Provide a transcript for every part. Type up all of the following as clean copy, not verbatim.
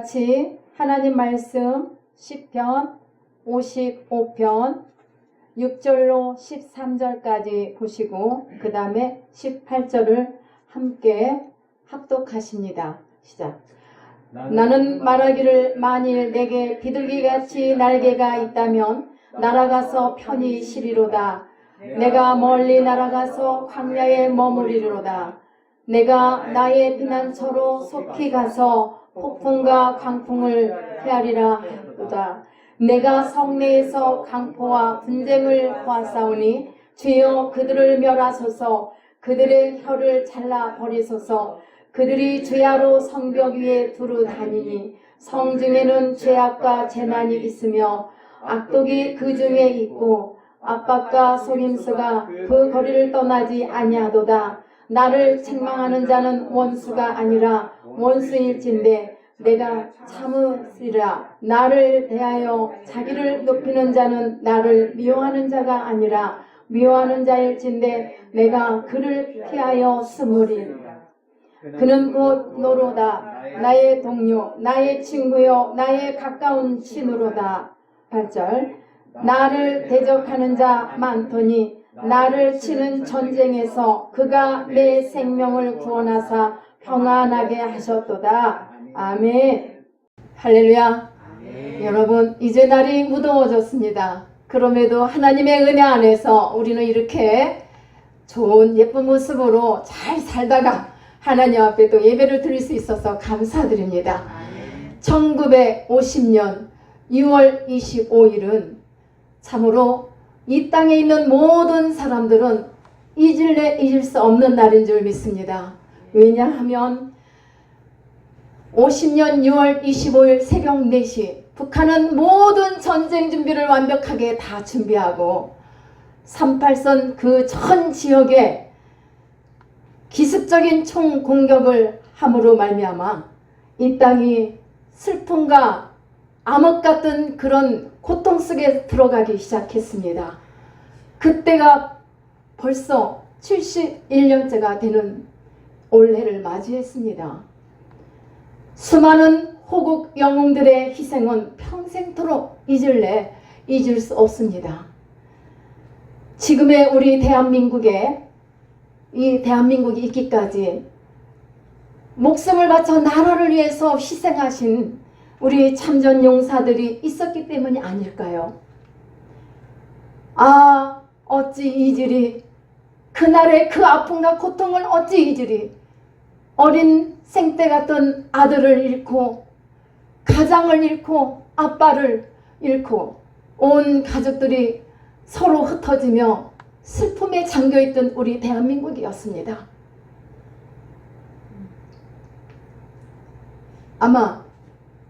같이 하나님 말씀 시편 55편 6절로 13절까지 보시고 그 다음에 18절을 함께 합독하십니다. 시작. 나는 말하기를 만일 내게 비둘기같이 날개가 있다면 날아가서 편히 쉬리로다. 내가 멀리 날아가서 광야에 머무리리로다. 내가 나의 피난처로 속히 가서 폭풍과 광풍을 피하리라 하도다. 내가 성내에서 강포와 분쟁을 보았사오니 주여 그들을 멸하소서. 그들의 혀를 잘라 버리소서. 그들이 죄아로 성벽 위에 두루 다니니 성중에는 죄악과 재난이 있으며 악독이 그 중에 있고 압박과 속임수가 그 거리를 떠나지 아니하도다. 나를 책망하는 자는 원수가 아니라 원수일진데 내가 참으리라. 나를 대하여 자기를 높이는 자는 나를 미워하는 자가 아니라 미워하는 자일진데 내가 그를 피하여 숨으리. 그는 곧 너로다. 나의 동료, 나의 친구요, 나의 가까운 친으로다. 8절. 나를 대적하는 자 많더니 나를 치는 전쟁에서 그가 내 생명을 구원하사 평안하게 하셨도다. 아멘. 할렐루야. 아멘. 여러분, 이제 날이 무더워졌습니다. 그럼에도 하나님의 은혜 안에서 우리는 이렇게 좋은 예쁜 모습으로 잘 살다가 하나님 앞에 또 예배를 드릴 수 있어서 감사드립니다. 1950년 6월 25일은 참으로 이 땅에 있는 모든 사람들은 잊을 수 없는 날인 줄 믿습니다. 왜냐하면 50년 6월 25일 새벽 4시 북한은 모든 전쟁 준비를 완벽하게 다 준비하고 38선 그 전 지역에 기습적인 총 공격을 함으로 말미암아 이 땅이 슬픔과 암흑 같은 그런 고통 속에 들어가기 시작했습니다. 그때가 벌써 71년째가 되는 올해를 맞이했습니다. 수많은 호국 영웅들의 희생은 평생토록 잊을 수 없습니다. 지금의 우리 대한민국이 있기까지 목숨을 바쳐 나라를 위해서 희생하신 우리 참전용사들이 있었기 때문이 아닐까요? 아, 어찌 잊으리. 그날의 그 아픔과 고통을 어찌 잊으리. 어린 생때 같던 아들을 잃고 가장을 잃고 아빠를 잃고 온 가족들이 서로 흩어지며 슬픔에 잠겨있던 우리 대한민국이었습니다. 아마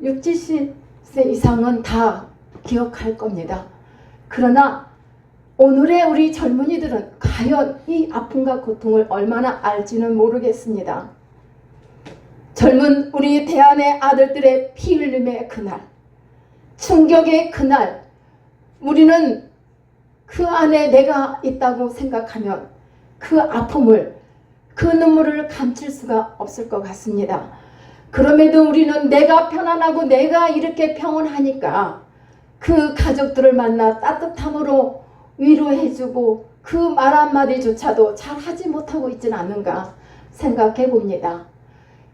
60, 70세 이상은 다 기억할 겁니다. 그러나 오늘의 우리 젊은이들은 과연 이 아픔과 고통을 얼마나 알지는 모르겠습니다. 젊은 우리 대한의 아들들의 피 흘림의 그날, 충격의 그날, 우리는 그 안에 내가 있다고 생각하면 그 아픔을, 그 눈물을 감출 수가 없을 것 같습니다. 그럼에도 우리는 내가 편안하고 내가 이렇게 평온하니까 그 가족들을 만나 따뜻함으로 위로해주고 그 말 한마디조차도 잘 하지 못하고 있지는 않은가 생각해 봅니다.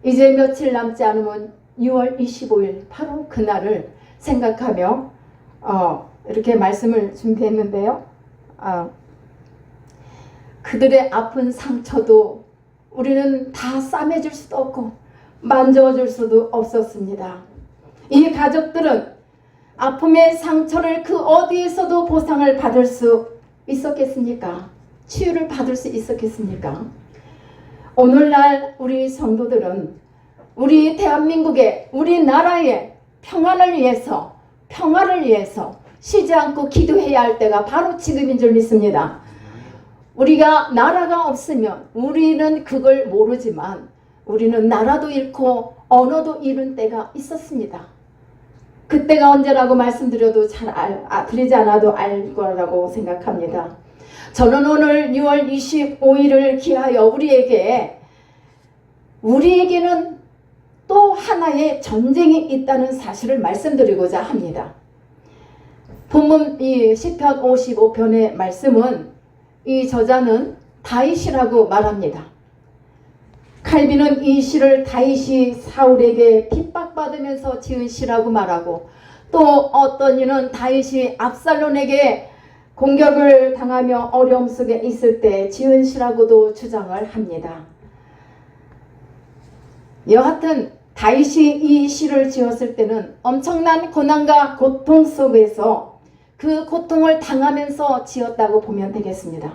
이제 며칠 남지 않으면 6월 25일 바로 그날을 생각하며 이렇게 말씀을 준비했는데요. 그들의 아픈 상처도 우리는 다 싸매줄 수도 없고 만져줄 수도 없었습니다. 이 가족들은 아픔의 상처를 그 어디에서도 보상을 받을 수 있었겠습니까? 치유를 받을 수 있었겠습니까? 오늘날 우리 성도들은 우리 대한민국의, 우리나라의 평화를 위해서 쉬지 않고 기도해야 할 때가 바로 지금인 줄 믿습니다. 우리가 나라가 없으면 우리는 그걸 모르지만 우리는 나라도 잃고 언어도 잃은 때가 있었습니다. 그때가 언제라고 말씀드려도 드리지 않아도 알 거라고 생각합니다. 저는 오늘 6월 25일을 기하여 우리에게는 또 하나의 전쟁이 있다는 사실을 말씀드리고자 합니다. 본문 이 시편 55편의 말씀은 이 저자는 다윗이라고 말합니다. 칼빈은 이 시를 다윗이 사울에게 핍박받으면서 지은 시라고 말하고, 또 어떤 이는 다윗이 압살롬에게 공격을 당하며 어려움 속에 있을 때 지은 시라고도 주장을 합니다. 여하튼 다윗이 이 시를 지었을 때는 엄청난 고난과 고통 속에서 그 고통을 당하면서 지었다고 보면 되겠습니다.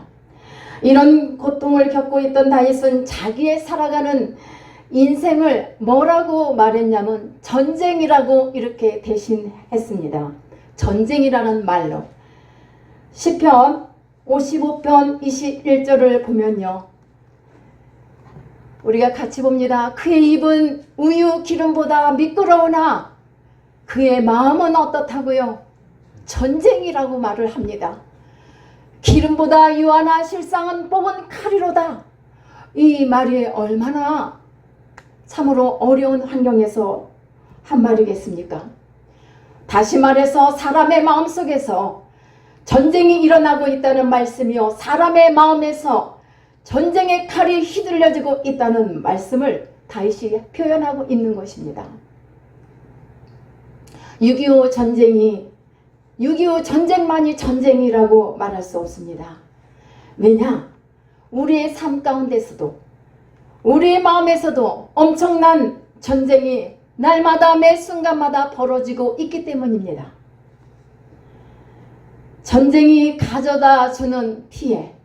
이런 고통을 겪고 있던 다윗은 자기의 살아가는 인생을 뭐라고 말했냐면 전쟁이라고 이렇게 대신했습니다. 전쟁이라는 말로. 시편 55편 21절을 보면요, 우리가 같이 봅니다. 그의 입은 우유 기름보다 미끄러우나 그의 마음은 어떻다고요? 전쟁이라고 말을 합니다. 기름보다 유하나 실상은 뽑은 칼이로다. 이 말이 얼마나 참으로 어려운 환경에서 한 말이겠습니까? 다시 말해서 사람의 마음속에서 전쟁이 일어나고 있다는 말씀이요, 사람의 마음에서 전쟁의 칼이 휘둘려지고 있다는 말씀을 다윗이 표현하고 있는 것입니다. 6.25 전쟁이 6.25 전쟁만이 전쟁이라고 말할 수 없습니다. 왜냐? 우리의 삶 가운데서도 우리의 마음에서도 엄청난 전쟁이 날마다 매 순간마다 벌어지고 있기 때문입니다. 전쟁이 가져다 주는 피해,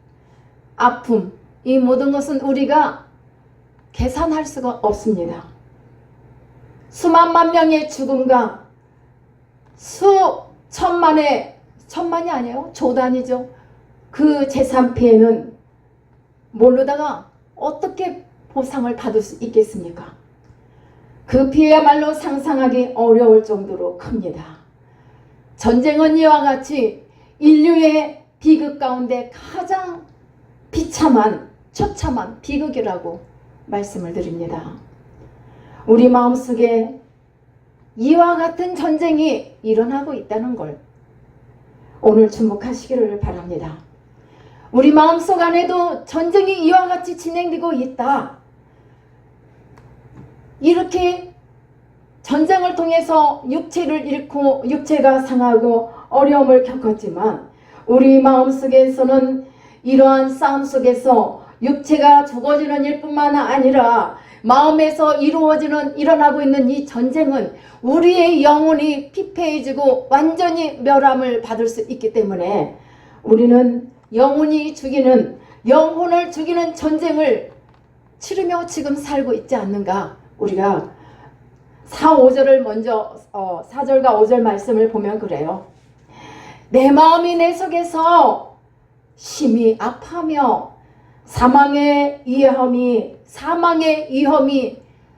아픔, 이 모든 것은 우리가 계산할 수가 없습니다. 수만만 명의 죽음과 천만이 아니에요. 조단이죠. 그 재산 피해는 모르다가 어떻게 보상을 받을 수 있겠습니까? 그 피해야말로 상상하기 어려울 정도로 큽니다. 전쟁은 이와 같이 인류의 비극 가운데 가장 비참한 처참한 비극이라고 말씀을 드립니다. 우리 마음속에 이와 같은 전쟁이 일어나고 있다는 걸 오늘 주목하시기를 바랍니다. 우리 마음속 안에도 전쟁이 이와 같이 진행되고 있다. 이렇게 전쟁을 통해서 육체를 잃고 육체가 상하고 어려움을 겪었지만 우리 마음속에서는 이러한 싸움 속에서 육체가 죽어지는 일뿐만 아니라 마음에서 일어나고 있는 이 전쟁은 우리의 영혼이 피폐해지고 완전히 멸함을 받을 수 있기 때문에 우리는 영혼을 죽이는 전쟁을 치르며 지금 살고 있지 않는가. 우리가 4, 5절을 먼저 4절과 5절 말씀을 보면 그래요. 내 마음이 내 속에서 심히 아파하며 사망의 위험이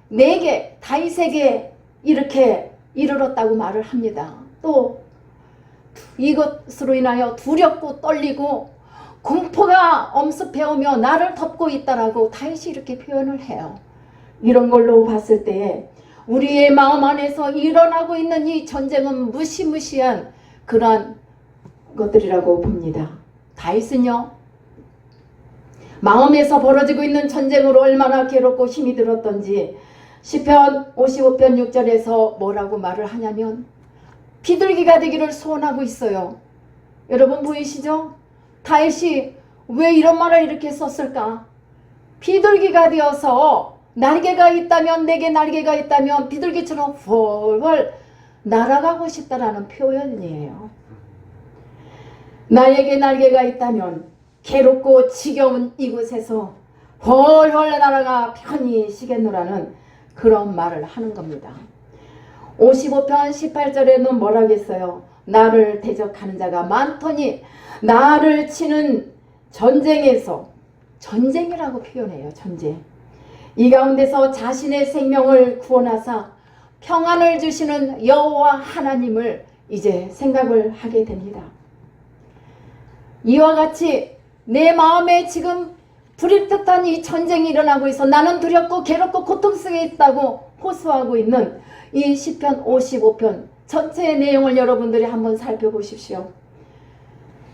내게 다윗에게 이렇게 이르렀다고 말을 합니다. 또 이것으로 인하여 두렵고 떨리고 공포가 엄습해오며 나를 덮고 있다라고 다윗이 이렇게 표현을 해요. 이런 걸로 봤을 때 우리의 마음 안에서 일어나고 있는 이 전쟁은 무시무시한 그런 것들이라고 봅니다. 다윗은요, 마음에서 벌어지고 있는 전쟁으로 얼마나 괴롭고 힘이 들었던지 시편 55편 6절에서 뭐라고 말을 하냐면 비둘기가 되기를 소원하고 있어요. 여러분 보이시죠? 다윗이 왜 이런 말을 이렇게 썼을까? 비둘기가 되어서 날개가 있다면, 내게 날개가 있다면 비둘기처럼 훨훨 날아가고 싶다라는 표현이에요. 나에게 날개가 있다면 괴롭고 지겨운 이곳에서 훨훨 날아가 편히 쉬겠노라는 그런 말을 하는 겁니다. 55편 18절에는 뭐라겠어요? 나를 대적하는 자가 많더니 나를 치는 전쟁에서, 전쟁이라고 표현해요. 전쟁. 이 가운데서 자신의 생명을 구원하사 평안을 주시는 여호와 하나님을 이제 생각을 하게 됩니다. 이와 같이 내 마음에 지금 불일 듯한 이 전쟁이 일어나고 있어 나는 두렵고 괴롭고 고통 속에 있다고 호소하고 있는 이 시편 55편 전체의 내용을 여러분들이 한번 살펴보십시오.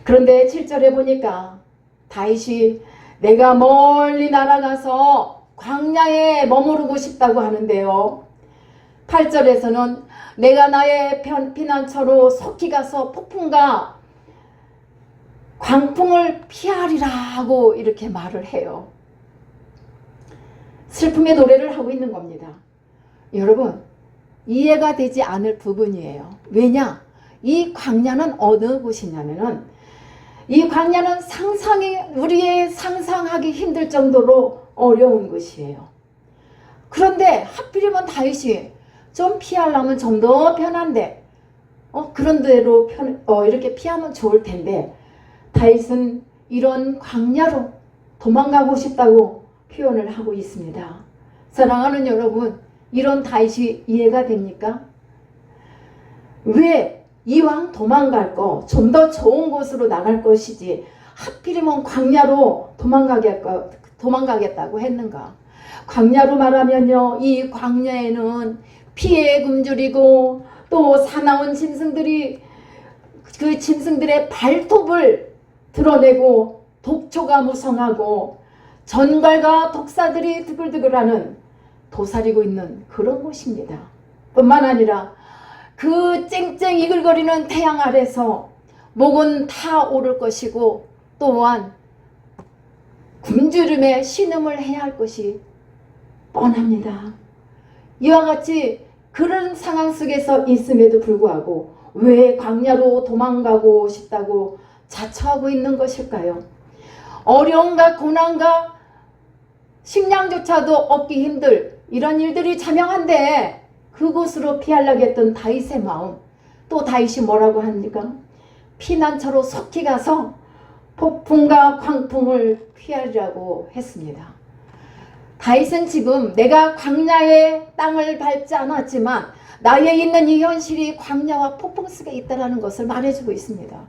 그런데 7절에 보니까 다윗이 내가 멀리 날아가서 광야에 머무르고 싶다고 하는데요. 8절에서는 내가 나의 피난처로 속히 가서 폭풍과 광풍을 피하리라고 이렇게 말을 해요. 슬픔의 노래를 하고 있는 겁니다. 여러분, 이해가 되지 않을 부분이에요. 왜냐? 이 광야는 어느 곳이냐면은 이 광야는 우리의 상상하기 힘들 정도로 어려운 곳이에요. 그런데 하필이면 다윗이 좀 피하려면 좀 더 편한데 그런 대로 이렇게 피하면 좋을 텐데 다윗은 이런 광야로 도망가고 싶다고 표현을 하고 있습니다. 사랑하는 여러분, 이런 다윗이 이해가 됩니까? 왜 이왕 도망갈 거 좀 더 좋은 곳으로 나갈 것이지 하필이면 광야로 도망가겠다고 했는가? 광야로 말하면요, 이 광야에는 피의 굶주리고 또 사나운 짐승들이 그 짐승들의 발톱을 드러내고 독초가 무성하고 전갈과 독사들이 드글드글하는 도사리고 있는 그런 곳입니다. 뿐만 아니라 그 쨍쨍 이글거리는 태양 아래서 목은 타오를 것이고 또한 굶주림에 신음을 해야 할 것이 뻔합니다. 이와 같이 그런 상황 속에서 있음에도 불구하고 왜 광야로 도망가고 싶다고 자처하고 있는 것일까요? 어려움과 고난과 식량조차도 얻기 힘들 이런 일들이 자명한데 그곳으로 피하려고 했던 다윗의 마음, 또 다윗이 뭐라고 합니까? 피난처로 속히 가서 폭풍과 광풍을 피하리라고 했습니다. 다윗은 지금 내가 광야의 땅을 밟지 않았지만 나에 있는 이 현실이 광야와 폭풍 속에 있다는 것을 말해주고 있습니다.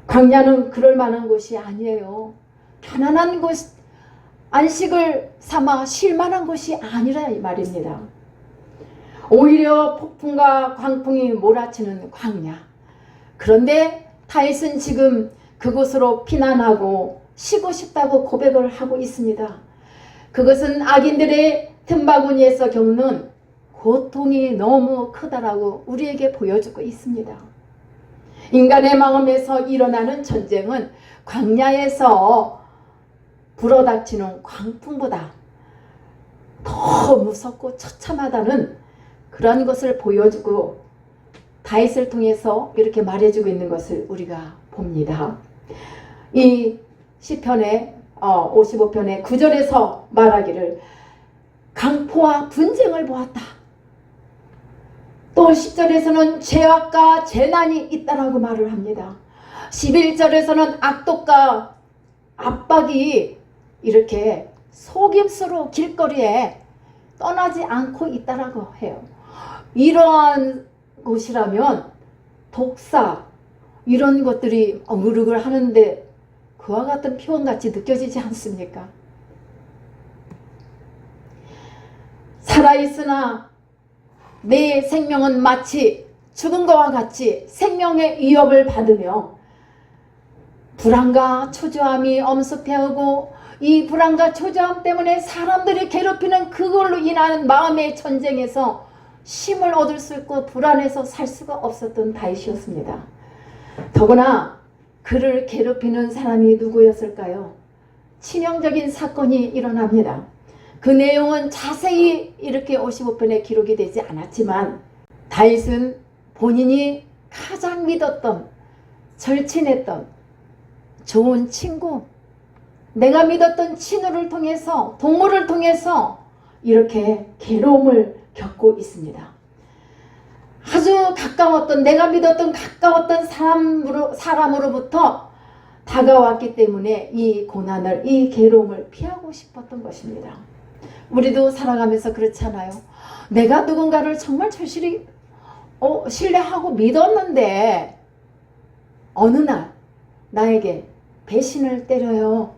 광야는 그럴 만한 곳이 아니에요. 편안한 곳, 안식을 삼아 쉴 만한 곳이 아니라 이 말입니다. 오히려 폭풍과 광풍이 몰아치는 광야. 그런데 다윗은 지금 그곳으로 피난하고 쉬고 싶다고 고백을 하고 있습니다. 그것은 악인들의 틈바구니에서 겪는 고통이 너무 크다라고 우리에게 보여주고 있습니다. 인간의 마음에서 일어나는 전쟁은 광야에서 불어닥치는 광풍보다 더 무섭고 처참하다는 그런 것을 보여주고 다윗을 통해서 이렇게 말해주고 있는 것을 우리가 봅니다. 이 시편의 55편의 9절에서 말하기를 강포와 분쟁을 보았다. 또 10절에서는 죄악과 재난이 있다라고 말을 합니다. 11절에서는 악독과 압박이 이렇게 속임수로 길거리에 떠나지 않고 있다라고 해요. 이러한 곳이라면 독사 이런 것들이 어그르글 하는데 그와 같은 표현같이 느껴지지 않습니까? 살아있으나 내 생명은 마치 죽은 것과 같이 생명의 위협을 받으며 불안과 초조함이 엄습해오고 이 불안과 초조함 때문에 사람들이 괴롭히는 그걸로 인한 마음의 전쟁에서 쉼을 얻을 수 있고 불안해서 살 수가 없었던 다윗이었습니다. 더구나 그를 괴롭히는 사람이 누구였을까요? 치명적인 사건이 일어납니다. 그 내용은 자세히 이렇게 55편에 기록이 되지 않았지만 다윗은 본인이 가장 믿었던, 절친했던 좋은 친구, 내가 믿었던 친구를 통해서, 동물을 통해서 이렇게 괴로움을 겪고 있습니다. 아주 가까웠던, 내가 믿었던 가까웠던 사람으로부터 다가왔기 때문에 이 고난을, 이 괴로움을 피하고 싶었던 것입니다. 우리도 살아가면서 그렇잖아요. 내가 누군가를 정말 절실히 신뢰하고 믿었는데 어느 날 나에게 배신을 때려요.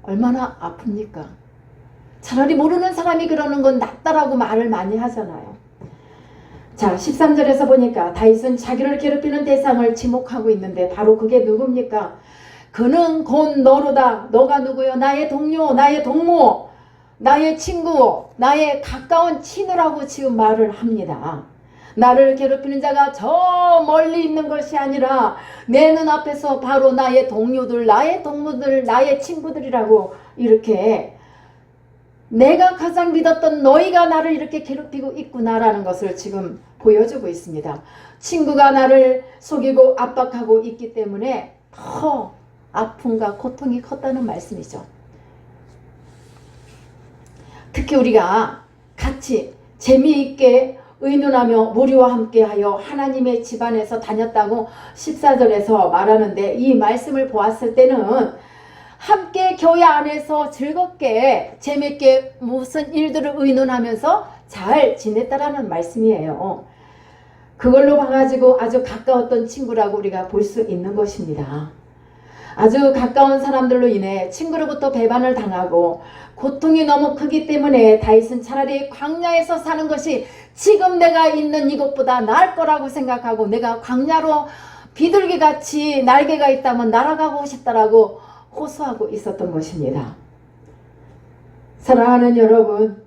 얼마나 아픕니까? 차라리 모르는 사람이 그러는 건 낫다라고 말을 많이 하잖아요. 자, 13절에서 보니까 다윗은 자기를 괴롭히는 대상을 지목하고 있는데 바로 그게 누굽니까? 그는 곧 너로다. 너가 누구요? 나의 동료, 나의 동무, 나의 친구, 나의 가까운 친구라고 지금 말을 합니다. 나를 괴롭히는 자가 저 멀리 있는 것이 아니라 내 눈앞에서 바로 나의 동료들, 나의 동무들, 나의 친구들이라고 이렇게 내가 가장 믿었던 너희가 나를 이렇게 괴롭히고 있구나라는 것을 지금 보여주고 있습니다. 친구가 나를 속이고 압박하고 있기 때문에 더 아픔과 고통이 컸다는 말씀이죠. 특히 우리가 같이 재미있게 의논하며 무리와 함께하여 하나님의 집안에서 다녔다고 14절에서 말하는데 이 말씀을 보았을 때는 함께 교회 안에서 즐겁게 재밌게 무슨 일들을 의논하면서 잘 지냈다라는 말씀이에요. 그걸로 봐가지고 아주 가까웠던 친구라고 우리가 볼 수 있는 것입니다. 아주 가까운 사람들로 인해 친구로부터 배반을 당하고 고통이 너무 크기 때문에 다윗은 차라리 광야에서 사는 것이 지금 내가 있는 이곳보다 나을 거라고 생각하고 내가 광야로 비둘기같이 날개가 있다면 날아가고 싶다라고 호소하고 있었던 것입니다. 사랑하는 여러분,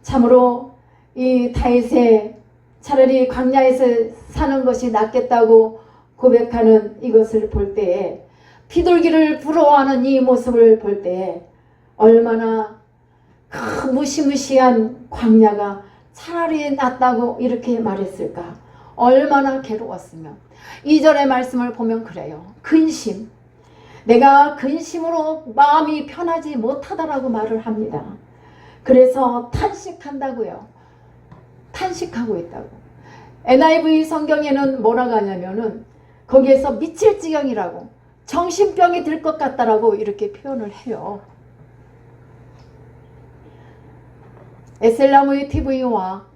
참으로 이 다윗의 차라리 광야에서 사는 것이 낫겠다고 고백하는 이것을 볼 때에 비둘기를 부러워하는 이 모습을 볼 때에 얼마나 그 무시무시한 광야가 차라리 낫다고 이렇게 말했을까. 얼마나 괴로웠으면. 2절의 말씀을 보면 그래요. 근심. 내가 근심으로 마음이 편하지 못하다라고 말을 합니다. 그래서 탄식한다고요. 탄식하고 있다고. NIV 성경에는 뭐라고 하냐면은 거기에서 미칠 지경이라고 정신병이 들 것 같다라고 이렇게 표현을 해요. 에셀나무의 TV와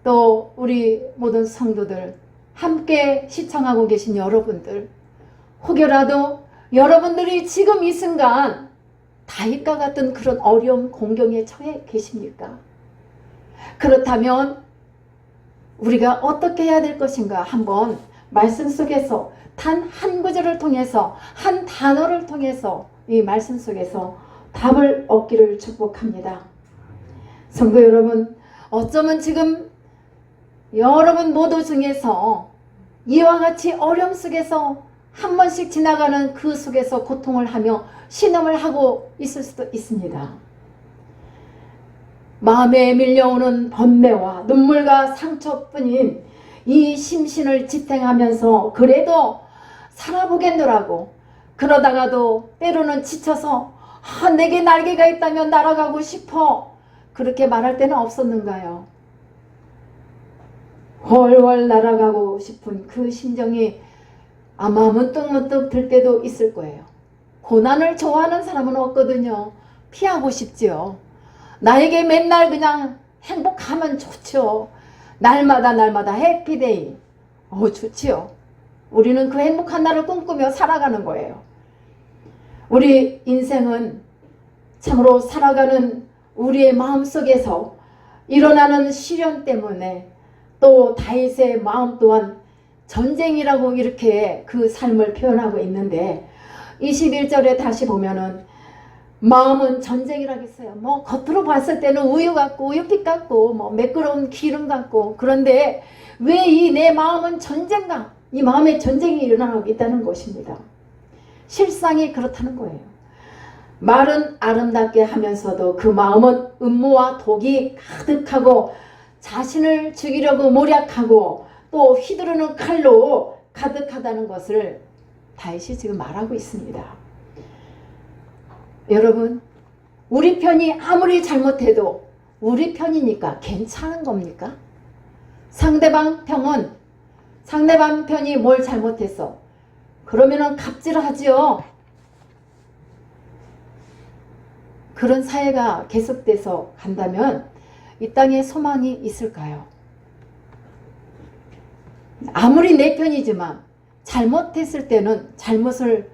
또 우리 모든 성도들 함께 시청하고 계신 여러분들 혹여라도 여러분들이 지금 이 순간 다윗과 같은 그런 어려움 공경에 처해 계십니까? 그렇다면 우리가 어떻게 해야 될 것인가 한번 말씀 속에서 단 한 구절을 통해서 한 단어를 통해서 이 말씀 속에서 답을 얻기를 축복합니다. 성도 여러분, 어쩌면 지금 여러분 모두 중에서 이와 같이 어려움 속에서 한 번씩 지나가는 그 속에서 고통을 하며 신음을 하고 있을 수도 있습니다. 마음에 밀려오는 번뇌와 눈물과 상처뿐인 이 심신을 지탱하면서 그래도 살아보겠노라고 그러다가도 때로는 지쳐서 내게 날개가 있다면 날아가고 싶어 그렇게 말할 때는 없었는가요? 훨훨 날아가고 싶은 그 심정이 아마 문득문득 들 때도 있을 거예요. 고난을 좋아하는 사람은 없거든요. 피하고 싶지요. 나에게 맨날 그냥 행복하면 좋죠. 날마다 해피데이. 좋지요. 우리는 그 행복한 날을 꿈꾸며 살아가는 거예요. 우리 인생은 참으로 살아가는 우리의 마음속에서 일어나는 시련 때문에 또 다윗의 마음 또한 전쟁이라고 이렇게 그 삶을 표현하고 있는데 21절에 다시 보면은 마음은 전쟁이라겠어요. 뭐 겉으로 봤을 때는 우유 같고 우유빛 같고 뭐 매끄러운 기름 같고 그런데 왜 이 내 마음은 전쟁가? 이 마음에 전쟁이 일어나고 있다는 것입니다. 실상이 그렇다는 거예요. 말은 아름답게 하면서도 그 마음은 음모와 독이 가득하고 자신을 죽이려고 모략하고 또 휘두르는 칼로 가득하다는 것을 다윗이 지금 말하고 있습니다. 여러분, 우리 편이 아무리 잘못해도 우리 편이니까 괜찮은 겁니까? 상대방 편이 뭘 잘못했어? 그러면은 갑질하지요. 그런 사회가 계속돼서 간다면 이 땅에 소망이 있을까요? 아무리 내 편이지만 잘못했을 때는 잘못을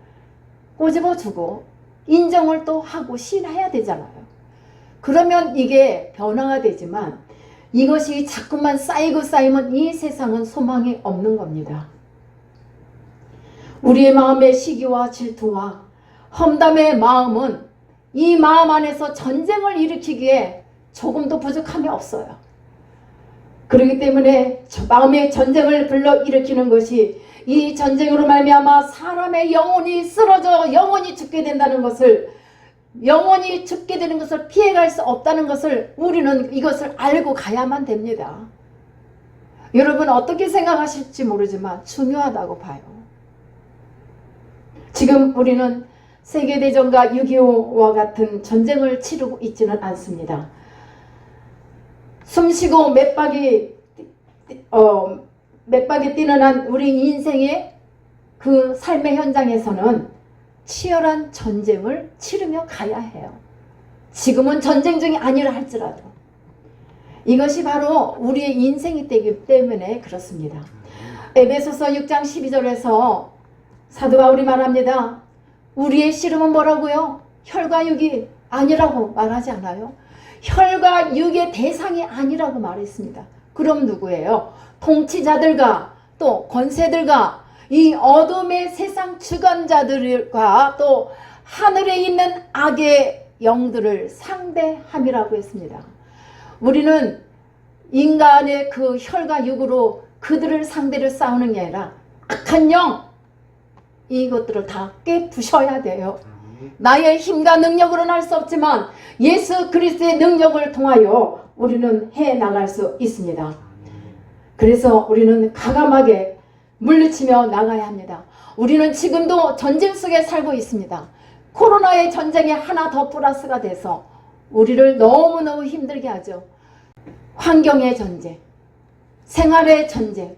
꼬집어주고 인정을 또 하고 시인해야 되잖아요. 그러면 이게 변화가 되지만 이것이 자꾸만 쌓이고 쌓이면 이 세상은 소망이 없는 겁니다. 우리의 마음의 시기와 질투와 험담의 마음은 이 마음 안에서 전쟁을 일으키기에 조금도 부족함이 없어요. 그렇기 때문에 마음의 전쟁을 불러일으키는 것이 이 전쟁으로 말미암아 사람의 영혼이 쓰러져 영혼이 죽게 된다는 것을, 영혼이 죽게 되는 것을 피해갈 수 없다는 것을 우리는 이것을 알고 가야만 됩니다. 여러분 어떻게 생각하실지 모르지만 중요하다고 봐요. 지금 우리는 세계대전과 6.25와 같은 전쟁을 치르고 있지는 않습니다. 숨쉬고 맥박이 뛰는 한 우리 인생의 그 삶의 현장에서는 치열한 전쟁을 치르며 가야 해요. 지금은 전쟁 중이 아니라 할지라도 이것이 바로 우리의 인생이 되기 때문에 그렇습니다. 에베소서 6장 12절에서 사도 바울이 말합니다. 우리의 씨름은 뭐라고요? 혈과 육이 아니라고 말하지 않아요? 혈과 육의 대상이 아니라고 말했습니다. 그럼 누구예요? 통치자들과 또 권세들과 이 어둠의 세상 주관자들과 또 하늘에 있는 악의 영들을 상대함이라고 했습니다. 우리는 인간의 그 혈과 육으로 그들을 상대를 싸우는 게 아니라 악한 영, 이것들을 다 깨부셔야 돼요. 나의 힘과 능력으로는 할 수 없지만 예수 그리스도의 능력을 통하여 우리는 해나갈 수 있습니다. 그래서 우리는 과감하게 물리치며 나가야 합니다. 우리는 지금도 전쟁 속에 살고 있습니다. 코로나의 전쟁에 하나 더 플러스가 돼서 우리를 너무너무 힘들게 하죠. 환경의 전쟁, 생활의 전쟁,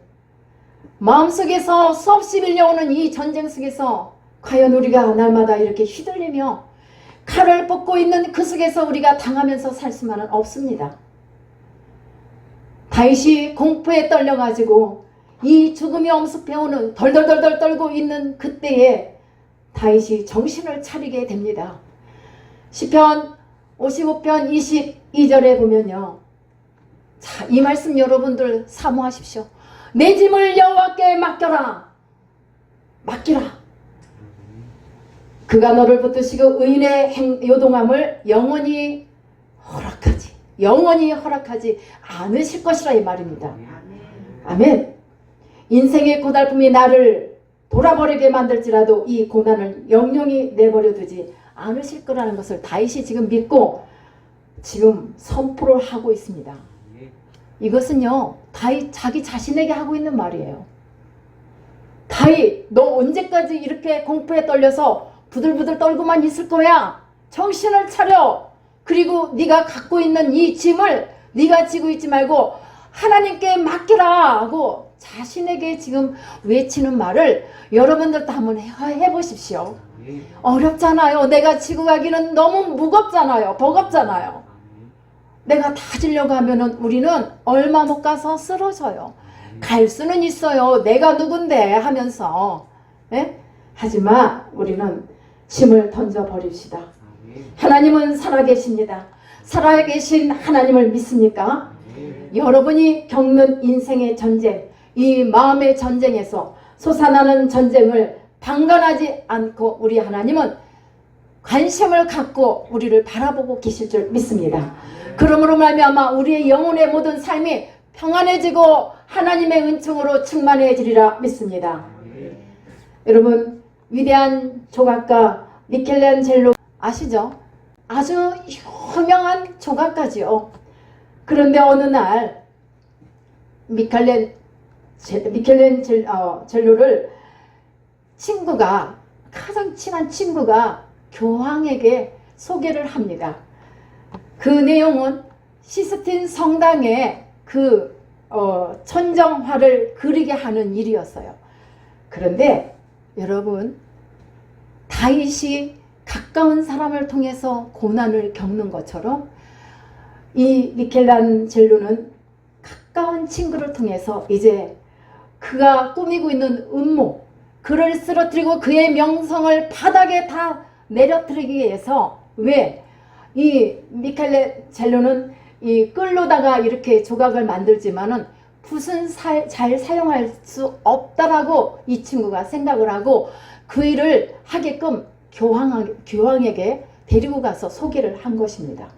마음속에서 수없이 밀려오는 이 전쟁 속에서 과연 우리가 날마다 이렇게 휘둘리며 칼을 뽑고 있는 그 속에서 우리가 당하면서 살 수만은 없습니다. 다윗이 공포에 떨려가지고 이 죽음이 엄습해오는 덜덜덜덜 떨고 있는 그때에 다윗이 정신을 차리게 됩니다. 시편 55편 22절에 보면요. 자, 이 말씀 여러분들 사모하십시오. 내 짐을 여호와께 맡겨라. 맡기라. 그가 너를 붙드시고 의인의 요동함을 영원히 허락하지 않으실 것이라 이 말입니다. 아멘. 인생의 고달픔이 나를 돌아버리게 만들지라도 이 고난을 영영히 내버려 두지 않으실 거라는 것을 다윗이 지금 믿고 지금 선포를 하고 있습니다. 이것은요, 다윗 자기 자신에게 하고 있는 말이에요. 다윗, 너 언제까지 이렇게 공포에 떨려서 부들부들 떨고만 있을 거야? 정신을 차려. 그리고 네가 갖고 있는 이 짐을 네가 지고 있지 말고 하나님께 맡기라 하고 자신에게 지금 외치는 말을 여러분들도 한번 해보십시오. 어렵잖아요. 내가 지고 가기는 너무 무겁잖아요. 버겁잖아요. 내가 다 지려고 하면은 우리는 얼마 못 가서 쓰러져요. 갈 수는 있어요. 내가 누군데 하면서. 예? 하지만 우리는 짐을 던져버립시다. 하나님은 살아계십니다. 살아계신 하나님을 믿습니까? 여러분이 겪는 인생의 전쟁, 이 마음의 전쟁에서 솟아나는 전쟁을 방관하지 않고 우리 하나님은 관심을 갖고 우리를 바라보고 계실 줄 믿습니다. 그러므로 말미암아 우리의 영혼의 모든 삶이 평안해지고 하나님의 은총으로 충만해지리라 믿습니다. 여러분, 위대한 조각가 미켈란젤로 아시죠? 아주 유명한 조각가지요. 그런데 어느 날 미켈란젤로를 친구가, 가장 친한 친구가 교황에게 소개를 합니다. 그 내용은 시스틴 성당에 그 천정화를 그리게 하는 일이었어요. 그런데 여러분, 다윗이 가까운 사람을 통해서 고난을 겪는 것처럼 이 미켈란젤로는 가까운 친구를 통해서 이제 그가 꾸미고 있는 음모, 그를 쓰러뜨리고 그의 명성을 바닥에 다 내려뜨리기 위해서, 왜? 이 미켈란젤로는 이 끌로다가 이렇게 조각을 만들지만은 붓은 잘 사용할 수 없다라고 이 친구가 생각을 하고 그 일을 하게끔 교황에게 데리고 가서 소개를 한 것입니다.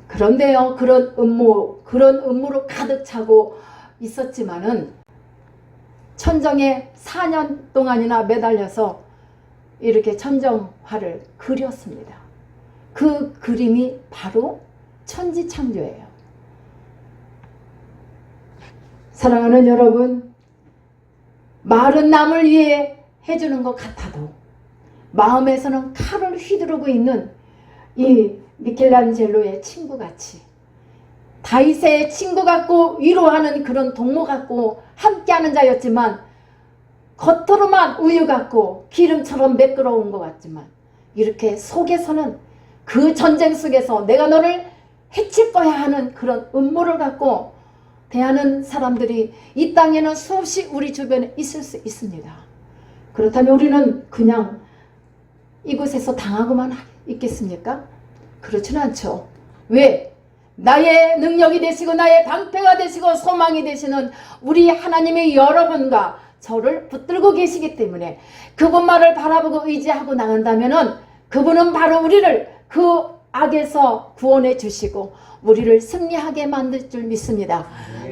그런데요, 그런 음모로 가득 차고 있었지만은 천정에 4년 동안이나 매달려서 이렇게 천정화를 그렸습니다. 그 그림이 바로 천지창조예요. 사랑하는 여러분, 말은 남을 위해 해주는 것 같아도 마음에서는 칼을 휘두르고 있는 이 미켈란젤로의 친구 같이 다윗의 친구 같고 위로하는 그런 동무 같고 함께하는 자였지만 겉으로만 우유 같고 기름처럼 매끄러운 것 같지만 이렇게 속에서는 그 전쟁 속에서 내가 너를 해칠 거야 하는 그런 음모를 갖고 대하는 사람들이 이 땅에는 수없이 우리 주변에 있을 수 있습니다. 그렇다면 우리는 그냥 이곳에서 당하고만 있겠습니까? 그렇지는 않죠. 왜? 나의 능력이 되시고 나의 방패가 되시고 소망이 되시는 우리 하나님의 여러분과 저를 붙들고 계시기 때문에 그분만을 바라보고 의지하고 나간다면은 그분은 바로 우리를 그 악에서 구원해 주시고 우리를 승리하게 만들 줄 믿습니다.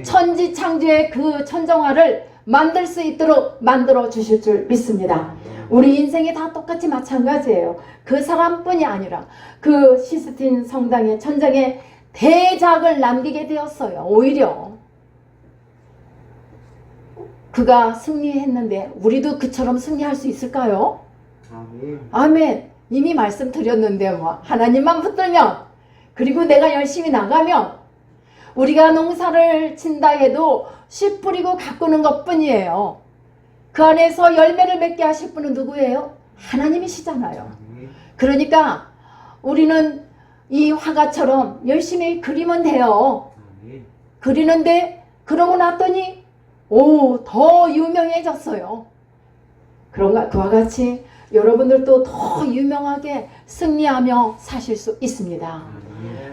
천지창조의 그 천정화를 만들 수 있도록 만들어 주실 줄 믿습니다. 우리 인생이 다 똑같이 마찬가지예요. 그 사람뿐이 아니라 그 시스틴 성당의 천장에 대작을 남기게 되었어요. 오히려 그가 승리했는데 우리도 그처럼 승리할 수 있을까요? 아멘. 이미 말씀드렸는데 뭐 하나님만 붙들면 그리고 내가 열심히 나가면 우리가 농사를 친다 해도 씨 뿌리고 가꾸는 것뿐이에요. 그 안에서 열매를 맺게 하실 분은 누구예요? 하나님이시잖아요. 그러니까 우리는 이 화가처럼 열심히 그리면 돼요. 그리는데 그러고 났더니 더 유명해졌어요. 그와 같이 여러분들도 더 유명하게 승리하며 사실 수 있습니다.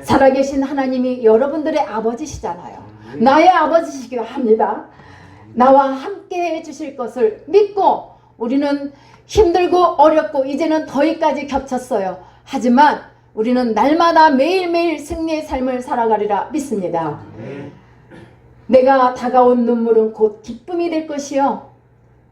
살아계신 하나님이 여러분들의 아버지시잖아요. 나의 아버지시기도 합니다. 나와 함께 해주실 것을 믿고 우리는 힘들고 어렵고 이제는 더위까지 겹쳤어요. 하지만 우리는 날마다 매일매일 승리의 삶을 살아가리라 믿습니다. 내가 다가온 눈물은 곧 기쁨이 될 것이요.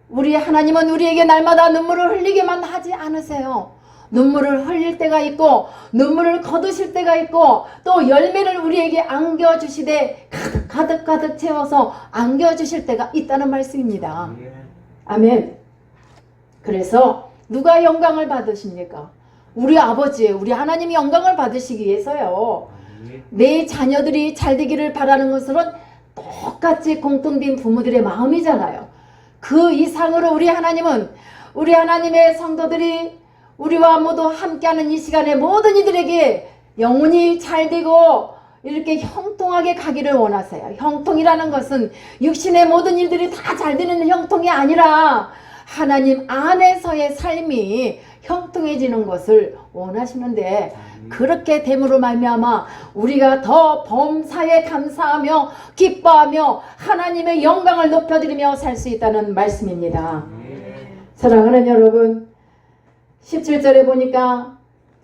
우리 하나님은 우리에게 날마다 눈물을 흘리게만 하지 않으세요. 눈물을 흘릴 때가 있고 눈물을 거두실 때가 있고 또 열매를 우리에게 안겨주시되 가득 채워서 안겨주실 때가 있다는 말씀입니다. 아멘. 그래서 누가 영광을 받으십니까? 우리 아버지예요. 우리 하나님이 영광을 받으시기 위해서요. 내 자녀들이 잘 되기를 바라는 것은 똑같이 공통된 부모들의 마음이잖아요. 그 이상으로 우리 하나님은 우리 하나님의 성도들이 우리와 모두 함께하는 이 시간에 모든 이들에게 영혼이 잘 되고 이렇게 형통하게 가기를 원하세요. 형통이라는 것은 육신의 모든 일들이 다 잘 되는 형통이 아니라 하나님 안에서의 삶이 형통해지는 것을 원하시는데 그렇게 됨으로 말미암아 우리가 더 범사에 감사하며 기뻐하며 하나님의 영광을 높여드리며 살 수 있다는 말씀입니다. 사랑하는 여러분, 17절에 보니까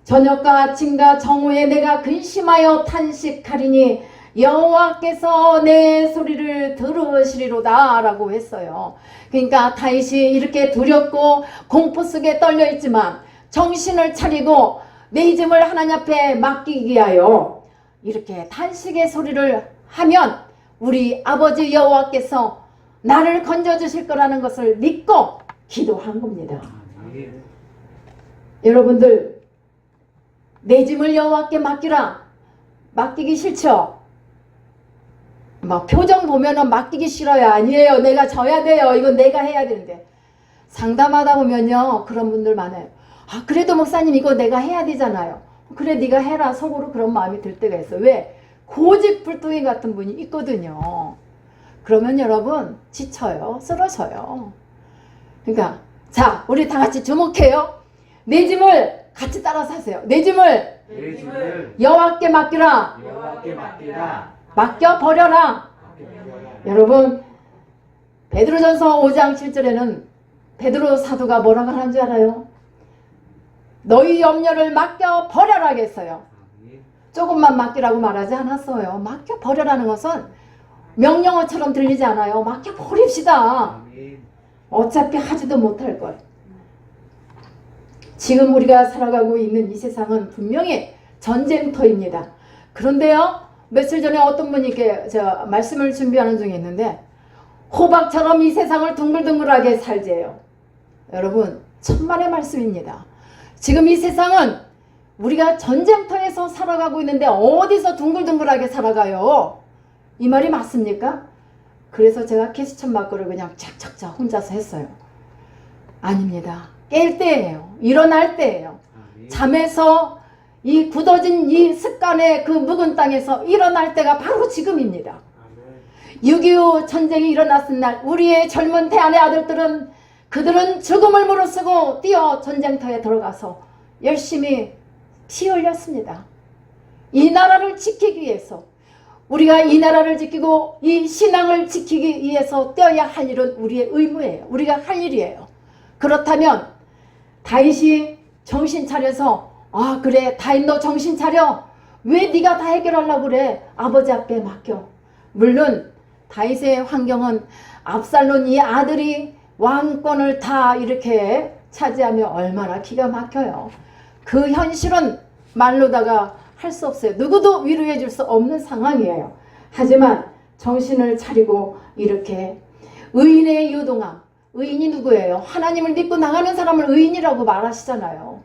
저녁과 아침과 정오에 내가 근심하여 탄식하리니 여호와께서 내 소리를 들으시리로다 라고 했어요. 그러니까 다윗이 이렇게 두렵고 공포 속에 떨려 있지만 정신을 차리고 내 짐을 하나님 앞에 맡기기 위하여 이렇게 탄식의 소리를 하면 우리 아버지 여호와께서 나를 건져주실 거라는 것을 믿고 기도한 겁니다. 여러분들 내 짐을 여호와께 맡기라. 맡기기 싫죠? 막 표정 보면은 맡기기 싫어요. 아니에요. 내가 져야 돼요. 이건 내가 해야 되는데. 상담하다 보면요. 그런 분들 많아요. 아, 그래도 목사님 이거 내가 해야 되잖아요. 그래 네가 해라. 속으로 그런 마음이 들 때가 있어요. 왜? 고집불통이 같은 분이 있거든요. 그러면 여러분 지쳐요. 쓰러져요. 그러니까 자, 우리 다 같이 주목해요. 내 짐을 같이 따라서 하세요. 내 짐을 내 짐을 여호와께 맡기라. 여호와께 맡기라. 맡겨 버려라. 맡겨버려라. 여러분, 베드로전서 5장 7절에는 베드로 사도가 뭐라고 하는 줄 알아요? 너희 염려를 맡겨 버려라 했어요. 아멘. 조금만 맡기라고 말하지 않았어요. 맡겨 버려라는 것은 명령어처럼 들리지 않아요. 맡겨 버립시다. 아멘. 어차피 하지도 못할 걸. 지금 우리가 살아가고 있는 이 세상은 분명히 전쟁터입니다. 그런데요, 며칠 전에 어떤 분이 이렇게 말씀을 준비하는 중에 있는데, 호박처럼 이 세상을 둥글둥글하게 살재요. 여러분, 천만의 말씀입니다. 지금 이 세상은 우리가 전쟁터에서 살아가고 있는데 어디서 둥글둥글하게 살아가요? 이 말이 맞습니까? 그래서 제가 캐스천 마크를 그냥 착착착 혼자서 했어요. 아닙니다. 깰 때예요. 일어날 때예요. 아멘. 잠에서 이 굳어진 이 습관의 그 묵은 땅에서 일어날 때가 바로 지금입니다. 아멘. 6.25 전쟁이 일어났은 날 우리의 젊은 태안의 아들들은 그들은 죽음을 무릅쓰고 뛰어 전쟁터에 들어가서 열심히 피 흘렸습니다. 이 나라를 지키기 위해서, 우리가 이 나라를 지키고 이 신앙을 지키기 위해서 뛰어야 할 일은 우리의 의무예요. 우리가 할 일이에요. 그렇다면 다윗이 정신 차려서, 아 그래 다윗 너 정신 차려. 왜 네가 다 해결하려고 그래. 아버지 앞에 맡겨. 물론 다윗의 환경은 압살론 이 아들이 왕권을 다 이렇게 차지하며 얼마나 기가 막혀요. 그 현실은 말로다가 할 수 없어요. 누구도 위로해 줄 수 없는 상황이에요. 하지만 정신을 차리고 이렇게 의인의 요동함. 의인이 누구예요? 하나님을 믿고 나가는 사람을 의인이라고 말하시잖아요.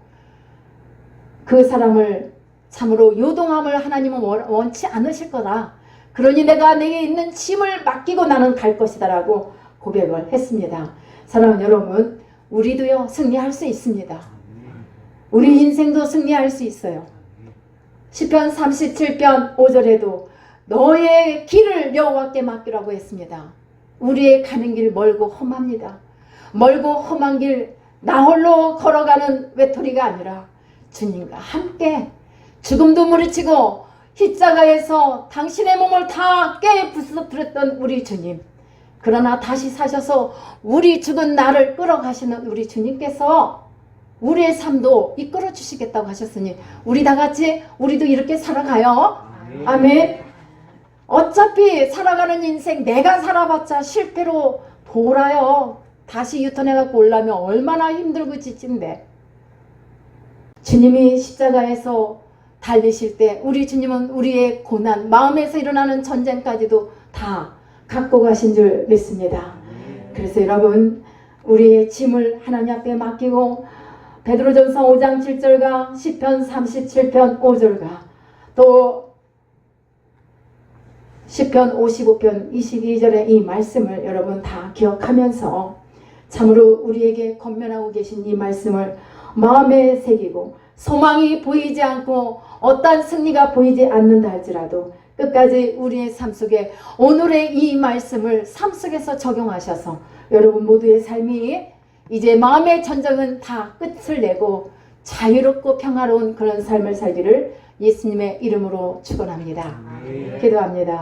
그 사람을 참으로 요동함을 하나님은 원치 않으실 거다. 그러니 내가 내게 있는 짐을 맡기고 나는 갈 것이다 라고 고백을 했습니다. 사랑하는 여러분, 우리도요 승리할 수 있습니다. 우리 인생도 승리할 수 있어요. 시편 37편 5절에도 너의 길을 여호와께 맡기라고 했습니다. 우리의 가는 길 멀고 험합니다. 멀고 험한 길 나 홀로 걸어가는 외톨이가 아니라 주님과 함께 죽음도 물리치고 십자가에서 당신의 몸을 다 깨 부서뜨렸던 우리 주님, 그러나 다시 사셔서 우리 죽은 나를 끌어가시는 우리 주님께서 우리의 삶도 이끌어 주시겠다고 하셨으니 우리 다 같이 우리도 이렇게 살아가요. 아멘. 아멘. 어차피 살아가는 인생 내가 살아봤자 실패로 돌아요. 다시 유턴해갖고 올라면 얼마나 힘들고 지친데. 주님이 십자가에서 달리실 때 우리 주님은 우리의 고난, 마음에서 일어나는 전쟁까지도 다 갖고 가신 줄 믿습니다. 그래서 여러분, 우리의 짐을 하나님 앞에 맡기고 베드로전서 5장 7절과 시편 37편 5절과 또 시편 55편 22절의 이 말씀을 여러분 다 기억하면서 참으로 우리에게 권면하고 계신 이 말씀을 마음에 새기고 소망이 보이지 않고 어떠한 승리가 보이지 않는다 할지라도 끝까지 우리의 삶 속에 오늘의 이 말씀을 삶 속에서 적용하셔서 여러분 모두의 삶이 이제 마음의 전쟁은 다 끝을 내고 자유롭고 평화로운 그런 삶을 살기를 예수님의 이름으로 축원합니다. 아멘. 기도합니다.